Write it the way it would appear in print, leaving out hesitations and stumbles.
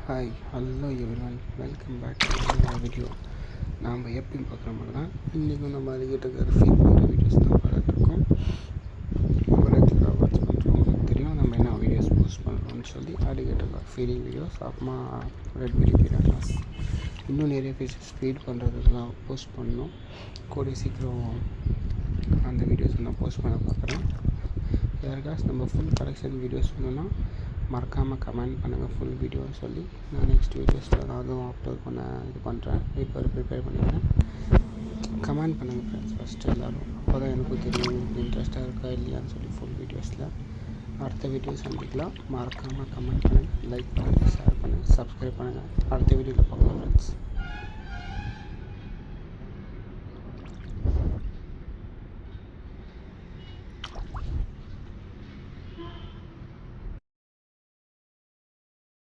Hi hello everyone, welcome back to video. நாம் எப்பயும் பார்க்குற மாதிரி தான் இன்றைக்கும் நம்ம அலிகேட்டர் ஃபீட் பண்ணுற வீடியோஸ் தான் பார்த்துட்ருக்கோம். ரெகுலராக வாட்ச் பண்ணுறவங்களுக்கு தெரியும் நம்ம என்ன வீடியோஸ் போஸ்ட் பண்ணுறோம்னு சொல்லி. அலிகேட்டர் ஃபீடிங் வீடியோஸ், அப்புறமா ரெட் மில்லி பிராட்டாஸ், இன்னும் நிறைய ஃபிஷஸ் ஃபீட் பண்ணுறதுலாம் போஸ்ட் பண்ணணும். கூடிய சீக்கிரம் அந்த வீடியோஸ் நான் போஸ்ட் பண்ண பார்க்குறேன். யாருக்காச்சும் நம்ம ஃபுல் கலெக்ஷன் வீடியோஸ் வேணும்னா மறக்காமல் கமெண்ட் பண்ணுங்கள் ஃபுல் வீடியோன்னு சொல்லி. நான் நெக்ஸ்ட் வீடியோஸில் நான் அதுவும் அப்லோட் பண்ண பண்ணுறேன். இப்போ ப்ரிப்பேர் பண்ணிக்கிறேன். கமெண்ட் பண்ணுங்கள் ஃப்ரெண்ட்ஸ் ஃபஸ்ட்டு எல்லோரும், அப்போ தான் எனக்கும் தெரியும் உங்களுக்கு இன்ட்ரெஸ்ட்டாக இருக்கா இல்லையான்னு சொல்லி. ஃபுல் வீடியோஸில் அடுத்த வீடியோ சந்திக்கலாம். மறக்காமல் கமெண்ட் பண்ணுங்கள், லைக் பண்ணுங்கள், ஷேர் பண்ணுங்கள், சப்ஸ்கிரைப் பண்ணுங்கள். அடுத்த வீடியோவில் பார்க்கலாம் ஃப்ரெண்ட்ஸ்.